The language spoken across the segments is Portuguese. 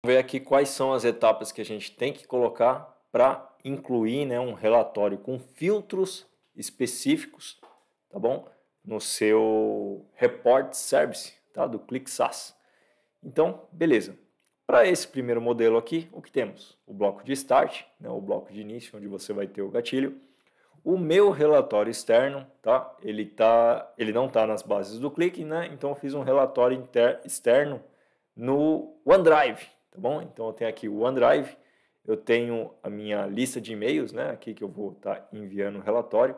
Vamos ver aqui quais são as etapas que a gente tem que colocar para incluir, né, um relatório com filtros específicos, tá bom? No seu Report Service, tá? Do ClickSAS. Então, beleza. Para esse primeiro modelo aqui, o que temos? O bloco de Start, né, o bloco de início, onde você vai ter o gatilho. O meu relatório externo, tá? Ele não está nas bases do Click, né? Então eu fiz um relatório externo no OneDrive, tá bom? Então eu tenho aqui o OneDrive, eu tenho a minha lista de e-mails, né? Aqui que eu vou estar enviando o relatório.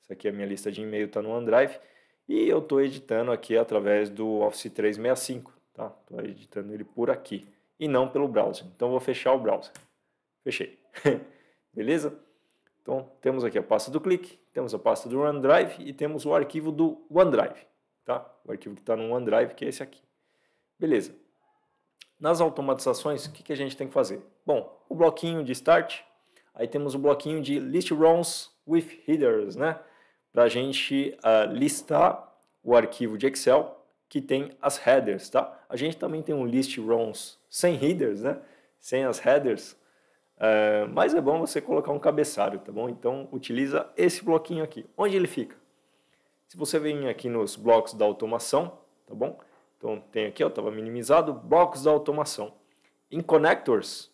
Essa aqui é a minha lista de e-mail, está no OneDrive. E eu estou editando aqui através do Office 365, tá? Estou editando ele por aqui e não pelo browser. Então eu vou fechar o browser. Fechei. Beleza? Então, temos aqui a pasta do Click, temos a pasta do OneDrive e temos o arquivo do OneDrive, tá? O arquivo que está no OneDrive, que é esse aqui. Beleza. Nas automatizações, o que a gente tem que fazer? Bom, o bloquinho de Start, aí temos o bloquinho de List Rows with Headers, né? Para a gente listar o arquivo de Excel que tem as headers, tá? A gente também tem um List Rows sem headers, né? Sem as headers. Mas é bom você colocar um cabeçalho, tá bom? Então, utiliza esse bloquinho aqui. Onde ele fica? Se você vem aqui nos blocos da automação, tá bom? Então, tem aqui, ó, estava minimizado, blocos da automação. Em Connectors,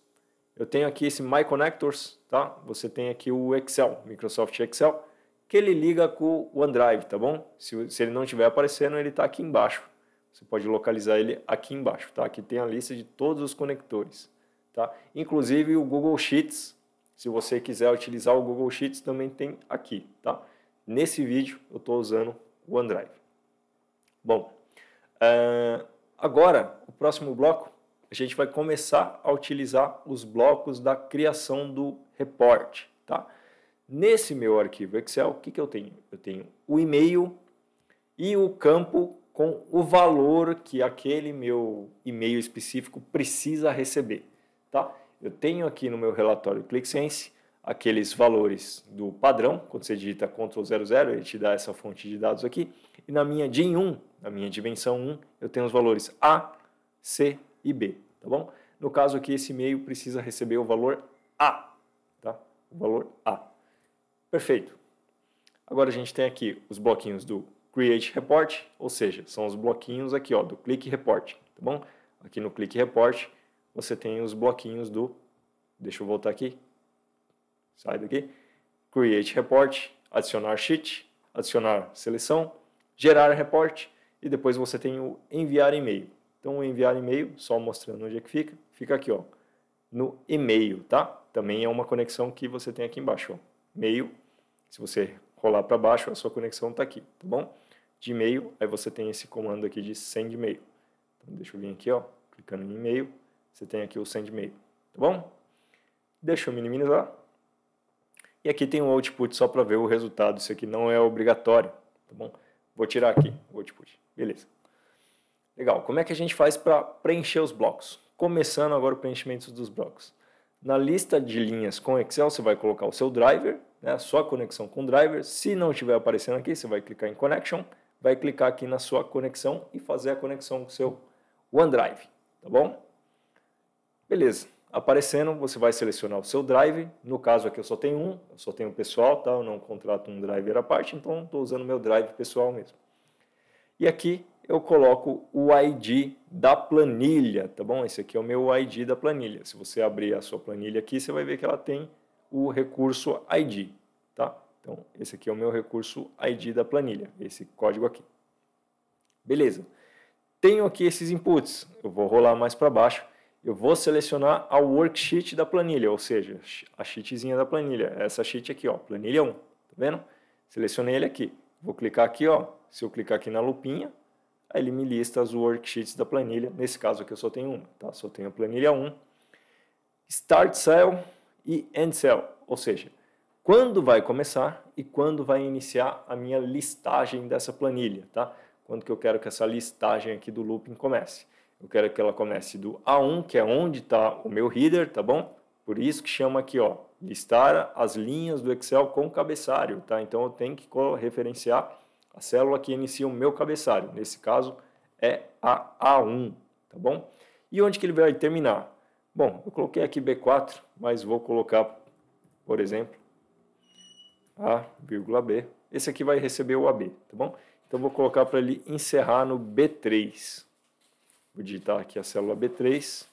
eu tenho aqui esse My Connectors, tá? Você tem aqui o Excel, Microsoft Excel, que ele liga com o OneDrive, tá bom? Se ele não estiver aparecendo, ele está aqui embaixo. Você pode localizar ele aqui embaixo, tá? Aqui tem a lista de todos os conectores. Tá? Inclusive o Google Sheets, se você quiser utilizar o Google Sheets, também tem aqui. Tá? Nesse vídeo eu estou usando o OneDrive. Bom, agora o próximo bloco, a gente vai começar a utilizar os blocos da criação do report. Tá? Nesse meu arquivo Excel, o que eu tenho? Eu tenho o e-mail e o campo com o valor que aquele meu e-mail específico precisa receber. Tá? Eu tenho aqui no meu relatório ClickSense aqueles valores do padrão, quando você digita Ctrl+00, ele te dá essa fonte de dados aqui, e na minha DIN 1, na minha dimensão 1, eu tenho os valores A, C e B, tá bom? No caso aqui, esse e-mail precisa receber o valor A, tá? O valor A. Perfeito. Agora a gente tem aqui os bloquinhos do Create Report, ou seja, são os bloquinhos aqui, ó, do Click Report, tá bom? Aqui no Click Report, você tem os bloquinhos do, deixa eu voltar aqui, sai daqui, Create Report, adicionar Sheet, adicionar seleção, gerar report e depois você tem o enviar e-mail. Então o enviar e-mail, só mostrando onde é que fica aqui, ó, no e-mail, tá? Também é uma conexão que você tem aqui embaixo, ó, e-mail, se você rolar para baixo, a sua conexão está aqui, tá bom? De e-mail, aí você tem esse comando aqui de send e-mail. Então deixa eu vir aqui, ó, clicando em e-mail, você tem aqui o send mail, tá bom? Deixa eu minimizar. E aqui tem o output só para ver o resultado. Isso aqui não é obrigatório, tá bom? Vou tirar aqui o output. Beleza. Legal. Como é que a gente faz para preencher os blocos? Começando agora o preenchimento dos blocos. Na lista de linhas com Excel, você vai colocar o seu driver, né, a sua conexão com o driver. Se não estiver aparecendo aqui, você vai clicar em Connection, vai clicar aqui na sua conexão e fazer a conexão com o seu OneDrive, tá bom? Beleza, aparecendo, você vai selecionar o seu drive. No caso aqui eu só tenho um, eu só tenho pessoal, tá? Eu não contrato um driver à parte, então estou usando meu drive pessoal mesmo. E aqui eu coloco o ID da planilha, tá bom? Esse aqui é o meu ID da planilha. Se você abrir a sua planilha aqui, você vai ver que ela tem o recurso ID, tá? Então, esse aqui é o meu recurso ID da planilha, esse código aqui. Beleza. Tenho aqui esses inputs, eu vou rolar mais para baixo. Eu vou selecionar a worksheet da planilha, ou seja, a sheetzinha da planilha. Essa sheet aqui, ó, planilha 1, tá vendo? Selecionei ele aqui. Vou clicar aqui, ó. Se eu clicar aqui na lupinha, aí ele me lista as worksheets da planilha. Nesse caso aqui eu só tenho uma, tá? Só tenho a planilha 1. Start Cell e End Cell, ou seja, quando vai começar e quando vai iniciar a minha listagem dessa planilha, tá? Quando que eu quero que essa listagem aqui do looping comece. Eu quero que ela comece do A1, que é onde está o meu header, tá bom? Por isso que chama aqui, ó, listar as linhas do Excel com cabeçalho, tá? Então eu tenho que referenciar a célula que inicia o meu cabeçalho. Nesse caso é a A1, tá bom? E onde que ele vai terminar? Bom, eu coloquei aqui B4, mas vou colocar, por exemplo, A,B. Esse aqui vai receber o AB, tá bom? Então vou colocar para ele encerrar no B3. Vou digitar aqui a célula B3.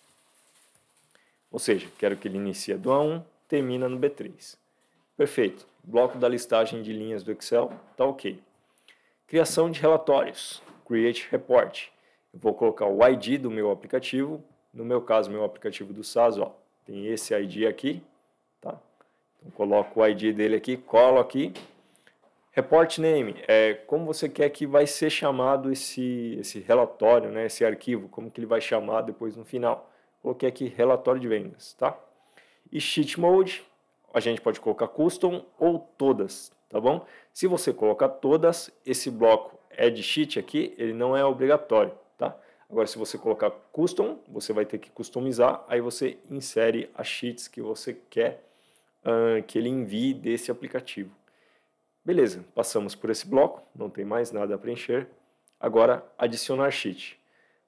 Ou seja, quero que ele inicie do A1, termina no B3. Perfeito. Bloco da listagem de linhas do Excel, tá ok. Criação de relatórios, Create Report. Eu vou colocar o ID do meu aplicativo. No meu caso, meu aplicativo do SaaS, ó, tem esse ID aqui, tá? Então coloco o ID dele aqui, colo aqui. Report name, como você quer que vai ser chamado esse relatório, né, esse arquivo, como que ele vai chamar depois no final. Coloquei aqui relatório de vendas, tá? E sheet mode, a gente pode colocar custom ou todas, tá bom? Se você colocar todas, esse bloco add sheet aqui, ele não é obrigatório, tá? Agora, se você colocar custom, você vai ter que customizar, aí você insere as sheets que você quer que ele envie desse aplicativo. Beleza, passamos por esse bloco, não tem mais nada a preencher. Agora, adicionar sheet.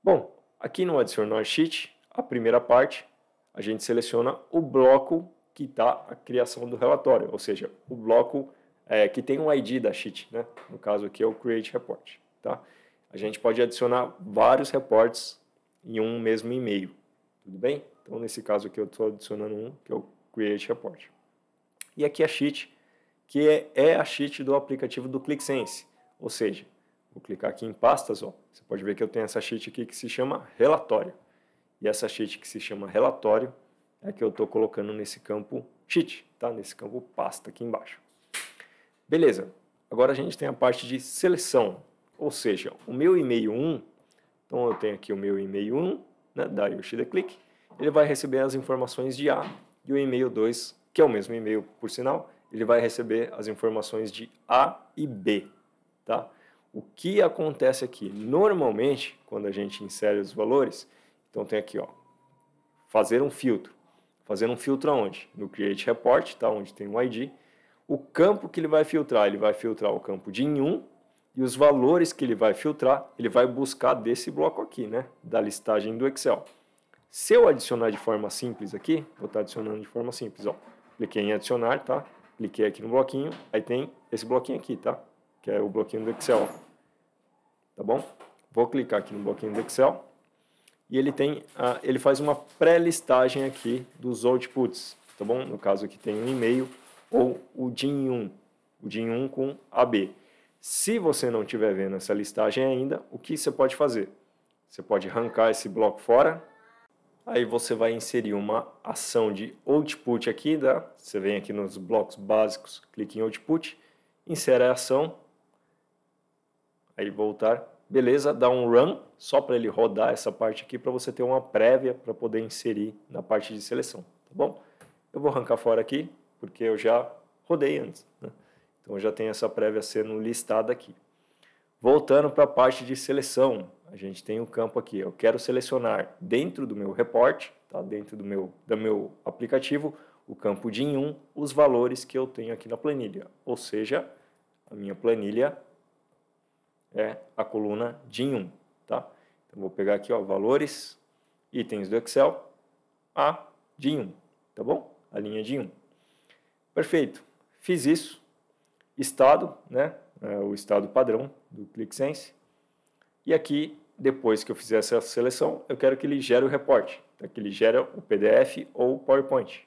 Bom, aqui no adicionar sheet, a primeira parte, a gente seleciona o bloco que está a criação do relatório, ou seja, o bloco que tem um ID da sheet, né? No caso aqui é o Create Report. Tá? A gente pode adicionar vários reports em um mesmo e-mail, tudo bem? Então, nesse caso aqui, eu estou adicionando um, que é o Create Report. E aqui a sheet, que é a sheet do aplicativo do ClickSense, ou seja, vou clicar aqui em pastas, ó, você pode ver que eu tenho essa sheet aqui que se chama relatório. E essa sheet que se chama relatório é a que eu estou colocando nesse campo sheet, tá? Nesse campo pasta aqui embaixo. Beleza, agora a gente tem a parte de seleção, ou seja, o meu e-mail 1, então eu tenho aqui o meu e-mail 1, né, da Yoshi The Click, ele vai receber as informações de A, e o e-mail 2, que é o mesmo e-mail por sinal, ele vai receber as informações de A e B, tá? O que acontece aqui? Normalmente, quando a gente insere os valores, então tem aqui, ó, fazer um filtro. Fazer um filtro aonde? No Create Report, tá? Onde tem o ID. O campo que ele vai filtrar o campo de em1, e os valores que ele vai filtrar, ele vai buscar desse bloco aqui, né? Da listagem do Excel. Se eu adicionar de forma simples aqui, vou estar adicionando de forma simples, ó. Cliquei em adicionar, tá? Cliquei aqui no bloquinho, aí tem esse bloquinho aqui, tá? Que é o bloquinho do Excel, tá bom? Vou clicar aqui no bloquinho do Excel e ele faz uma pré-listagem aqui dos outputs, tá bom? No caso aqui tem um e-mail ou o DIN1, o DIN1 com AB. Se você não estiver vendo essa listagem ainda, o que você pode fazer? Você pode arrancar esse bloco fora. Aí você vai inserir uma ação de output aqui, tá? Você vem aqui nos blocos básicos, clique em output, insere a ação, aí voltar, beleza, dá um run, só para ele rodar essa parte aqui, para você ter uma prévia para poder inserir na parte de seleção, tá bom? Eu vou arrancar fora aqui, porque eu já rodei antes, né? Então eu já tenho essa prévia sendo listada aqui. Voltando para a parte de seleção, a gente tem o campo aqui, eu quero selecionar dentro do meu report, tá? Dentro do meu aplicativo, o campo de em1, os valores que eu tenho aqui na planilha, ou seja, a minha planilha é a coluna de em1, tá? Então vou pegar aqui, ó, valores, itens do Excel, a de em1, tá bom? A linha de em1. Perfeito, fiz isso, estado, né? O estado padrão do ClickSense. E aqui, depois que eu fizer essa seleção, eu quero que ele gere o report, tá? Que ele gere o PDF ou o PowerPoint.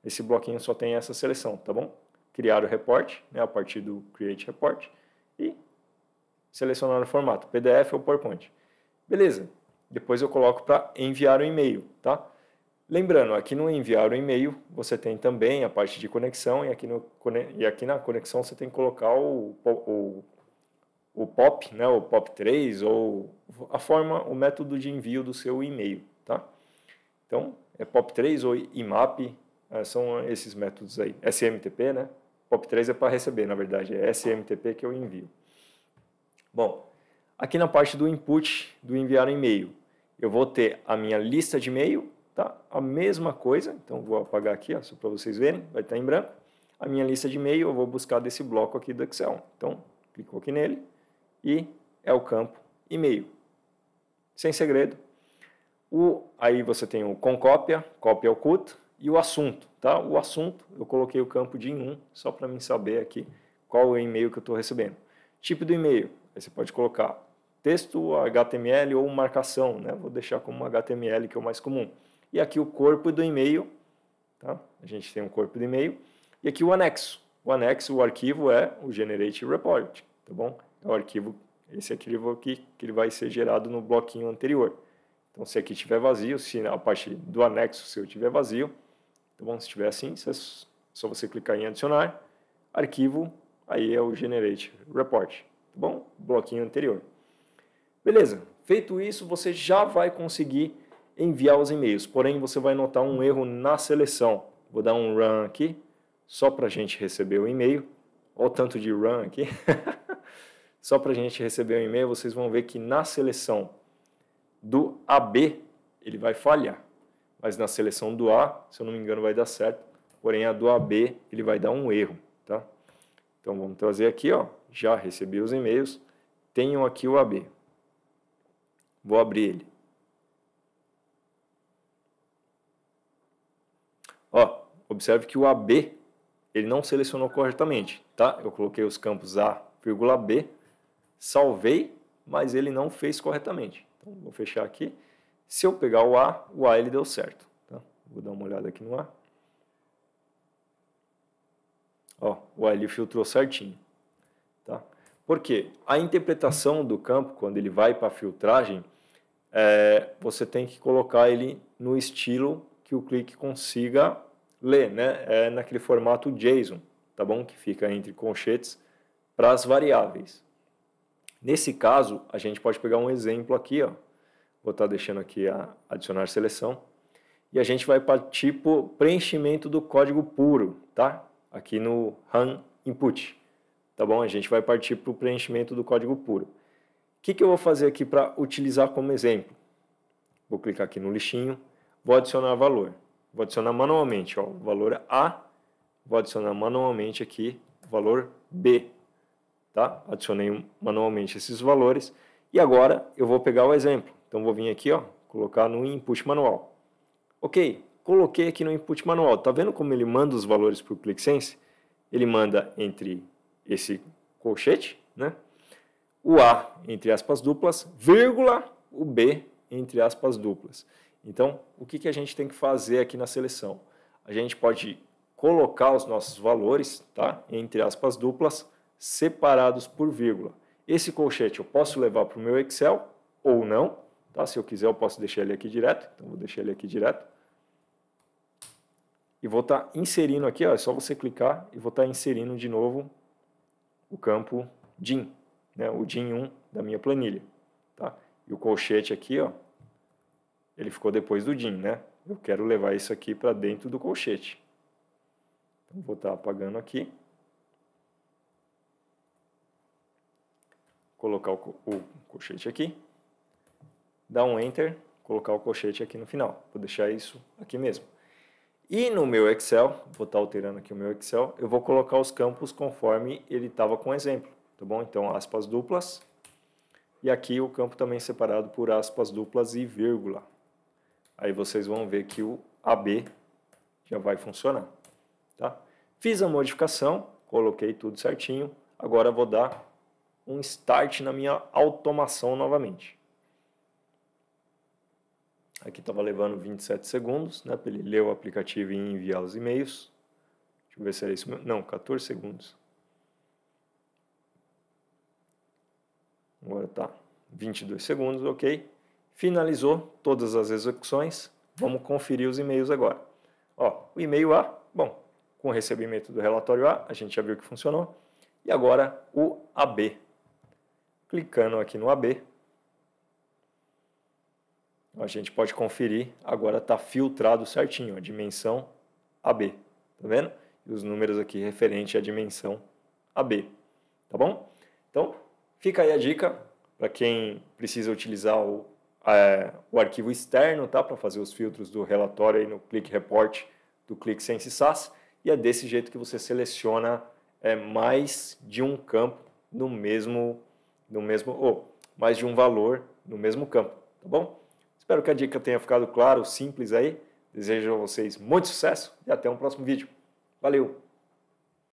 Esse bloquinho só tem essa seleção, tá bom? Criar o report, né, a partir do Create Report, e selecionar o formato, PDF ou PowerPoint. Beleza, depois eu coloco para enviar o e-mail, tá? Lembrando, aqui no enviar o e-mail, você tem também a parte de conexão, e aqui na conexão você tem que colocar o POP, né, o POP3, ou o método de envio do seu e-mail, tá? Então, é POP3 ou IMAP, são esses métodos aí. SMTP, né? POP3 é para receber, na verdade, é SMTP que eu envio. Bom, aqui na parte do input, do enviar um e-mail, eu vou ter a minha lista de e-mail, tá? A mesma coisa, então vou apagar aqui, ó, só para vocês verem, vai estar em branco. A minha lista de e-mail eu vou buscar desse bloco aqui do Excel. Então, clico aqui nele e é o campo e-mail. Sem segredo. Aí você tem o com cópia, cópia oculta e o assunto. Tá? O assunto, eu coloquei o campo de em1, só para mim saber aqui qual o e-mail que eu estou recebendo. Tipo do e-mail, aí você pode colocar texto, HTML ou marcação, né? Vou deixar como HTML, que é o mais comum. E aqui o corpo do e-mail, tá? A gente tem um corpo do e-mail. E aqui o anexo. O anexo, o arquivo é o Generate Report, tá bom? É o arquivo, esse arquivo aqui, que ele vai ser gerado no bloquinho anterior. Então, se aqui estiver vazio, se a parte do anexo seu estiver vazio, tá bom? Se estiver assim, é só você clicar em adicionar, arquivo, aí é o Generate Report, tá bom? Bloquinho anterior. Beleza, feito isso, você já vai conseguir enviar os e-mails, porém você vai notar um erro na seleção. Vou dar um run aqui, só para a gente receber o e-mail. Olha o tanto de run aqui. Só para a gente receber o e-mail, vocês vão ver que na seleção do AB, ele vai falhar. Mas na seleção do A, se eu não me engano, vai dar certo. Porém, a do AB, ele vai dar um erro, tá? Então, vamos trazer aqui, ó. Já recebi os e-mails. Tenho aqui o AB. Vou abrir ele. Ó, observe que o AB, ele não selecionou corretamente, tá? Eu coloquei os campos A, B, salvei, mas ele não fez corretamente. Então, vou fechar aqui. Se eu pegar o A ele deu certo. Tá? Vou dar uma olhada aqui no A. Ó, o A ele filtrou certinho. Tá? Por quê? A interpretação do campo, quando ele vai para a filtragem, você tem que colocar ele no estilo que o clique consiga ler, né? É naquele formato JSON, tá bom? Que fica entre colchetes para as variáveis. Nesse caso, a gente pode pegar um exemplo aqui, ó. Vou estar deixando aqui a adicionar seleção. E a gente vai para tipo preenchimento do código puro, tá? Aqui no run input, tá bom? A gente vai partir para o preenchimento do código puro. O que eu vou fazer aqui para utilizar como exemplo? Vou clicar aqui no lixinho, vou adicionar valor. Vou adicionar manualmente, ó, o valor A, vou adicionar manualmente aqui o valor B, tá? Adicionei manualmente esses valores e agora eu vou pegar o exemplo. Então vou vir aqui, ó, colocar no input manual. Ok, coloquei aqui no input manual. Tá vendo como ele manda os valores para o ClickSense? Ele manda entre esse colchete, né? O A entre aspas duplas, vírgula, o B entre aspas duplas. Então, o que a gente tem que fazer aqui na seleção? A gente pode colocar os nossos valores, tá? Entre aspas duplas, separados por vírgula. Esse colchete eu posso levar para o meu Excel ou não, tá? Se eu quiser eu posso deixar ele aqui direto, então vou deixar ele aqui direto. E vou estar inserindo aqui, ó, é só você clicar e vou estar inserindo de novo o campo DIN, né? O DIN1 da minha planilha, tá? E o colchete aqui, ó, ele ficou depois do DIN, né? Eu quero levar isso aqui para dentro do colchete. Então, vou estar apagando aqui. Colocar o colchete aqui. Dar um Enter, colocar o colchete aqui no final. Vou deixar isso aqui mesmo. E no meu Excel, vou estar alterando aqui o meu Excel, eu vou colocar os campos conforme ele estava com exemplo, tá bom? Então, aspas duplas. E aqui o campo também separado por aspas duplas e vírgula. Aí vocês vão ver que o AB já vai funcionar, tá? Fiz a modificação, coloquei tudo certinho. Agora vou dar um start na minha automação novamente. Aqui estava levando 27 segundos, né, para ele ler o aplicativo e enviar os e-mails. Deixa eu ver se é isso mesmo. Não, 14 segundos. Agora tá 22 segundos, ok. Finalizou todas as execuções. Vamos conferir os e-mails agora. Ó, o e-mail A, bom, com o recebimento do relatório A, a gente já viu que funcionou. E agora o AB. Clicando aqui no AB, a gente pode conferir, agora está filtrado certinho, a dimensão AB, tá vendo? E os números aqui referente à dimensão AB, tá bom? Então, fica aí a dica para quem precisa utilizar o arquivo externo, tá? Para fazer os filtros do relatório aí no Click Report do ClickSense SaaS, e é desse jeito que você seleciona mais de um campo mais de um valor no mesmo campo, tá bom? Espero que a dica tenha ficado claro, simples aí. Desejo a vocês muito sucesso e até um próximo vídeo. Valeu!